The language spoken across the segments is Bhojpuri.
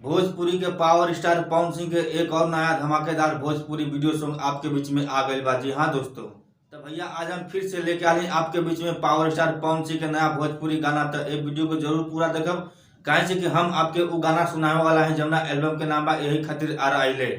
भोजपुरी के पावर स्टार पवन सिंह के एक और नया धमाकेदार भोजपुरी वीडियो सॉन्ग आपके बीच में आ गई बा। जी हाँ दोस्तों, तो भैया आज हम फिर से लेके आए आपके बीच में पावर स्टार पवन सिंह के नया भोजपुरी गाना। तो एक वीडियो को जरूर पूरा देखब, काहे से कि हम आपके वो गाना सुनाने वाला है जमुना एल्बम के नाम बा यही खातिर आ रहा।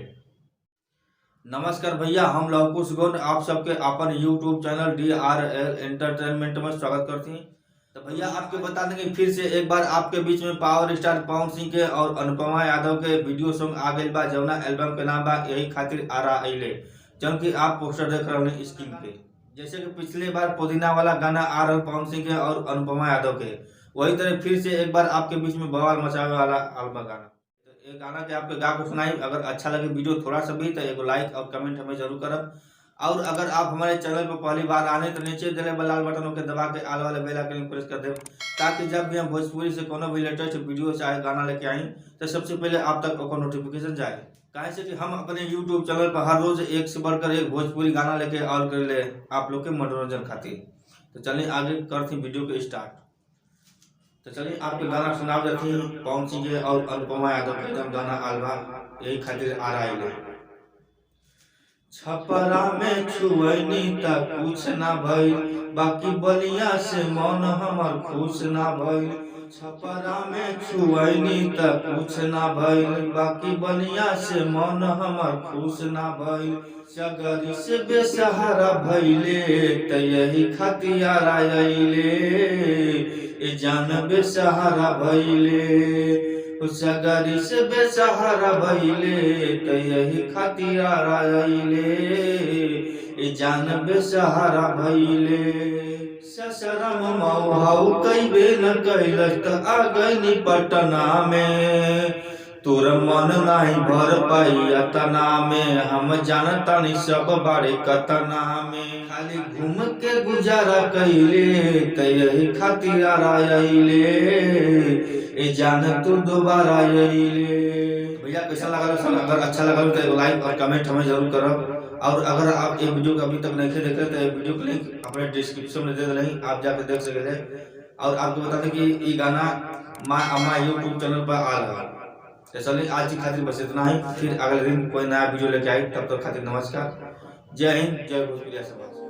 नमस्कार भैया, हम लवकुश गौंड आप सबके अपन यूट्यूब चैनल DRL एंटरटेनमेंट में स्वागत करती हैं। तो भैया आपके बता देंगे फिर से एक बार आपके बीच में पावर स्टार पवन सिंह के और अनुपमा यादव के वीडियो सॉन्ग आ गई बा जमुना एल्बम के नाम बा यही खातिर आ रहा है, जौन की आप पोस्टर देख रहे हैं स्क्रीन पे। जैसे कि पिछले बार पुदीना वाला गाना आ रहा पवन सिंह के और अनुपमा यादव के, वही तरह फिर से एक बार आपके बीच में बवाल मचाने वाला आलबा गाना। तो ये गाना के आपके गा को सुनाई, अगर अच्छा लगे वीडियो थोड़ा सा भी तो एक लाइक और कमेंट हमें जरूर करब। और अगर आप हमारे चैनल पर पहली बार आने तो नीचे दिले लाल बटनों के दबा के आल वाले बेल आइकन प्रेस कर दे, ताकि जब भी हम भोजपुरी से कोनो भी लेटेस्ट वीडियो चाहे गाना लेके आई तो सबसे पहले आप तक ओकर नोटिफिकेशन जाए। काहे से कि हम अपने यूट्यूब चैनल पर हर रोज एक से बढ़कर एक भोजपुरी गाना लेके और कर ले आप लोग के मनोरंजन खातिर। तो चलिए आगे करती वीडियो के स्टार्ट। तो चलिए आपके गाना सुनाव जाती पवन सिंह के और अनुपमा यादव के एकदम गाना आलबा यही खातिर आ रहा है। छपरा में छुअनी तक कुछ ना भइल, बाकी बलिया से मन हमर खुश ना भइल। छपरा में छुअनी तक कुछ ना भइल, बाकी बलिया से मन हमर खुश ना भइल। सगरी से बेसहारा भइले त यही खतियार आइले, ए जान बेसहारा भइले। सगरी से बेसहारा भइले त यही खतियार आइले, ए जान बेसहारा भइले। ससरम मौहाउ कइबे न कैलस त आ गइनी पटना में, तोर मन नाही भर पाई अतना में, हम जानतानी सब बारे कतना में। खाली घूम के गुजारा कैले त यही खतियार आइले, ए जान तू दोबारा आइले। भैया कैसा लगा सर? अगर अच्छा लगा तो लाइक और कमेंट हमें जरूर करब। और अगर आप ये वीडियो को अभी तक नहीं देखे तो वीडियो का लिंक अपने डिस्क्रिप्शन में दे दे रही, आप जाकर देख सकते हैं। और आपको बता दें कि ये गाना हमारे यूट्यूब चैनल पर आ रहा है। तो चलिए आज की खातिर बस इतना ही, फिर अगले दिन कोई नया वीडियो लेके आई, तब तक खातिर नमस्कार। जय हिंद, जय भोजपुरी समाज।